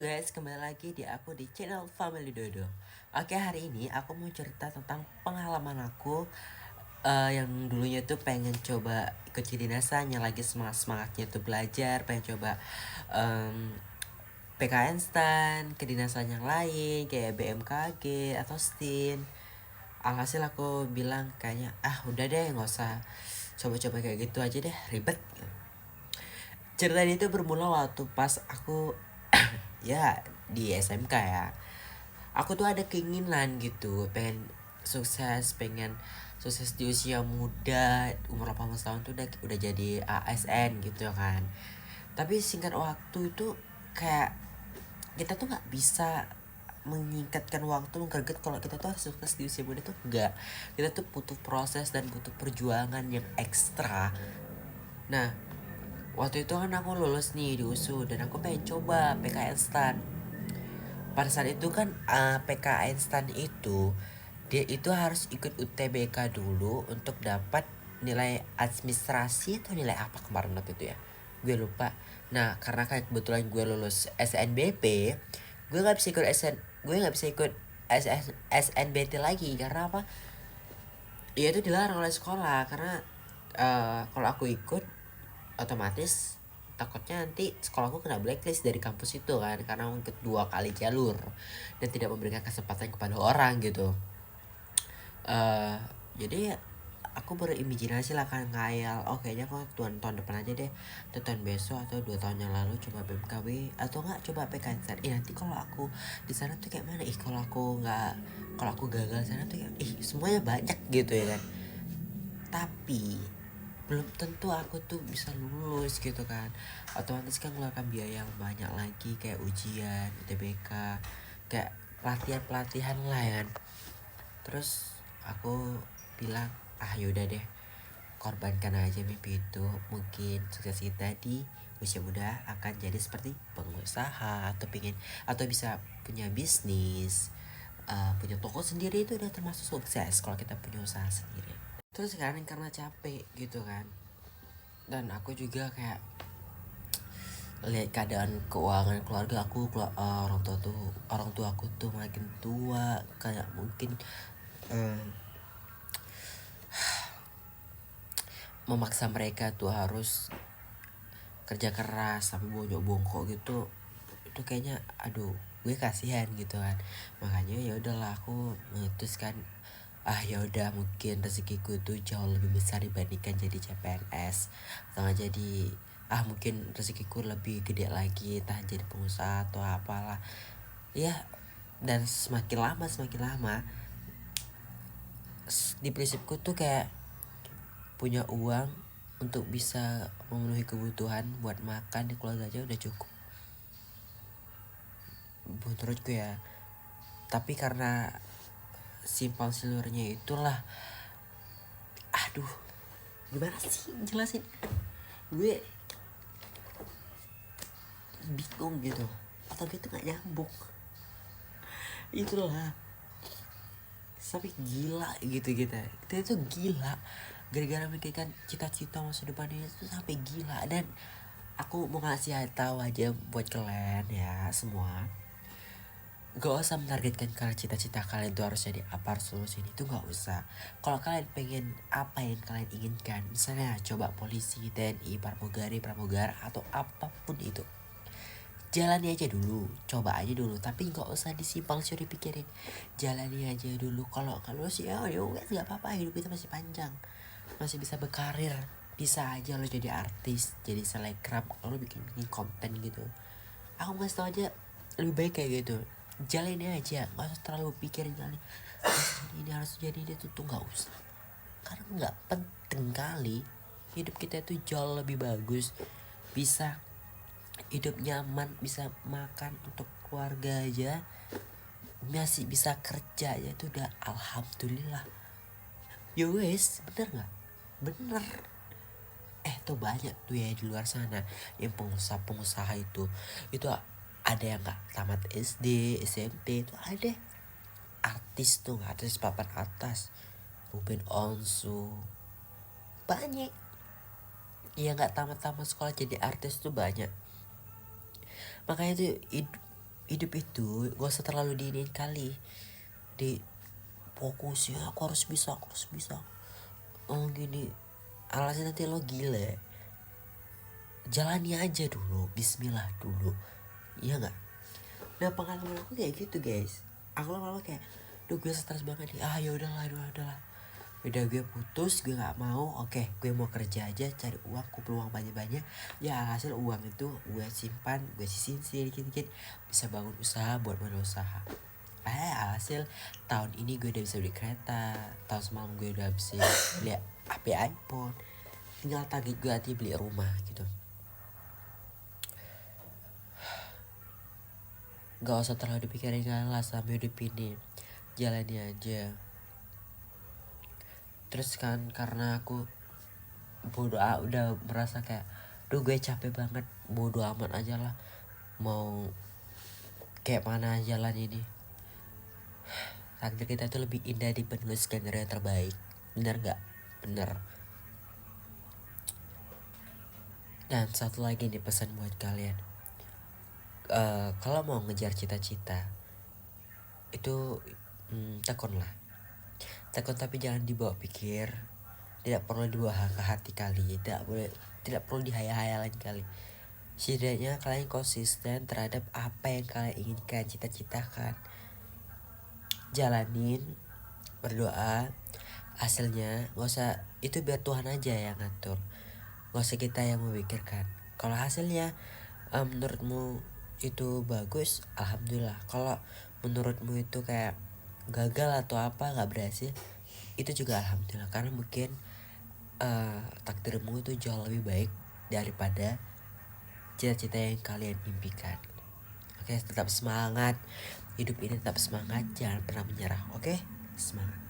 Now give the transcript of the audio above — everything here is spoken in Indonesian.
Guys, kembali lagi di aku di channel Family Dodo. Oke, hari ini aku mau cerita tentang pengalaman aku yang dulunya tuh pengen coba ikut kedinasan, yang lagi semangat-semangatnya tuh belajar, pengen coba PKN STAN, kedinasan yang lain kayak BMKG atau STIN. Alhasil aku bilang kayaknya udah deh, nggak usah coba-coba kayak gitu aja deh, ribet. Cerita ini tuh bermula waktu pas aku ya di SMK ya. Aku tuh ada keinginan gitu, pengen sukses di usia muda, umur 18 tahun tuh udah jadi ASN gitu kan. Tapi singkat waktu itu kayak kita tuh nggak bisa menyingkatkan waktu, menggerget kalau kita tuh harus sukses di usia muda tuh enggak. Kita tuh butuh proses dan butuh perjuangan yang ekstra. Nah, waktu itu kan aku lulus nih di USU dan aku pengen coba PKN STAN. Pada saat itu kan PKN STAN itu dia itu harus ikut UTBK dulu untuk dapat nilai administrasi atau nilai apa kemarin waktu itu ya, gue lupa. Nah, karena kayak kebetulan gue lulus SNBP, gue nggak bisa ikut SNBT lagi. Karena apa? Ya itu dilarang oleh sekolah. Karena kalau aku ikut otomatis takutnya nanti sekolahku kena blacklist dari kampus itu kan, karena untuk 2 kali jalur dan tidak memberikan kesempatan kepada orang gitu. eh jadi aku berimajinasi lah, kan ngayal, oh kayaknya aku tahun depan aja deh, atau tahun besok atau 2 tahun yang lalu coba BMKW atau enggak coba PKN. Nanti kalau aku di sana tuh kayak mana, kalau aku gagal sana tuh kayak, semuanya banyak gitu ya kan. Tapi belum tentu aku tuh bisa lulus gitu kan, otomatis kan mengeluarkan biaya yang banyak lagi, kayak ujian UTBK, kayak pelatihan lah ya kan. Terus aku bilang, yaudah deh, korbankan aja mimpi itu. Mungkin sukses kita di usia muda akan jadi seperti pengusaha, atau bisa punya bisnis, punya toko sendiri. Itu udah termasuk sukses kalau kita punya usaha sendiri. Terus sekarang karena capek gitu kan, dan aku juga kayak lihat keadaan keuangan keluarga aku, orang tua aku tuh makin tua, kayak mungkin memaksa mereka tuh harus kerja keras sampai bongkok gitu. Itu kayaknya gue kasihan gitu kan. Makanya ya udahlah, aku memutuskan, ya udah, mungkin rezekiku tuh jauh lebih besar dibandingkan jadi CPNS, atau nggak jadi, mungkin rezekiku lebih gede lagi, entah jadi pengusaha atau apalah ya. Dan semakin lama di prinsipku tuh kayak punya uang untuk bisa memenuhi kebutuhan buat makan di keluarga aja udah cukup menurutku ya. Tapi karena simpang siurnya itulah, aduh, gimana sih jelasin, gue bingung gitu, atau gitu nggak nyambung itulah. Sampai gila gitu kita itu gila gara-gara memikirkan cita-cita masa depan ini tuh sampai gila. Dan aku mau ngasih tahu aja buat kalian ya semua, gak usah menargetkan kalian cita-cita kalian tuh harus jadi apa, harus lulus ini tuh gak usah. Kalau kalian pengen apa yang kalian inginkan, misalnya coba polisi, TNI, pramugara atau apapun itu, jalani aja dulu, coba aja dulu, tapi nggak usah disimpang siur dipikirin. Jalani aja dulu. Kalau sih ya wes, nggak apa-apa, hidup kita masih panjang, masih bisa berkarir. Bisa aja lo jadi artis, jadi selebgram, lo bikin konten gitu. Aku ngasih tau aja, lebih baik kayak gitu. Jalani aja, nggak usah terlalu pikirin kali harus jadi ini tuh nggak usah, karena nggak penting kali. Hidup kita itu jauh lebih bagus, bisa hidup nyaman, bisa makan untuk keluarga aja, masih bisa kerja aja, itu udah alhamdulillah. Yo wes, bener nggak? Bener. Tuh banyak tuh ya di luar sana yang pengusaha itu ada yang nggak tamat SD SMP, itu ada artis tuh, artis papan atas, Ruben Onsu, banyak yang nggak tamat sekolah jadi artis tuh banyak. Makanya tuh hidup itu gak usah terlalu diinin kali, di fokus ya aku harus bisa oh gini, alasan nanti lo gila. Jalani aja dulu, bismillah dulu, iya nggak? Nah pengalaman aku kayak gitu guys, aku lama-lama kayak duh gue stres banget nih, ya udahlah udah gue putus, gue nggak mau, oke gue mau kerja aja, cari uang, kumpul uang banyak-banyak, ya hasil uang itu gue simpan, gue sisihin dikit-dikit, bisa bangun usaha buat modal usaha. Hasil tahun ini gue udah bisa beli kereta, tahun semalam gue udah bisa beli HP iPhone, tinggal target gue hati beli rumah gitu. Gak usah terlalu dipikirin lah sampai hidup ini, jalani aja. Terus kan karena aku udah merasa kayak duh gue capek banget, bodo amat aja lah mau kayak mana jalan ini, takdir kita itu lebih indah di penuh skenario yang terbaik, bener gak? Bener. Dan satu lagi nih pesan buat kalian, kalau mau ngejar cita-cita itu tekun tapi jangan dibawa pikir, tidak perlu dibawa ke hati kali, tidak perlu dihayal-hayalan kali. Setidaknya kalian konsisten terhadap apa yang kalian inginkan, cita-citakan, jalanin, berdoa, hasilnya gak usah, itu biar Tuhan aja yang ngatur, gak usah kita yang memikirkan. Kalau hasilnya menurutmu itu bagus, alhamdulillah. Kalau menurutmu itu kayak gagal atau apa, nggak berhasil, itu juga alhamdulillah, karena mungkin takdirmu itu jauh lebih baik daripada cita-cita yang kalian impikan. Oke, tetap semangat, hidup ini tetap semangat, jangan pernah menyerah. Oke, semangat.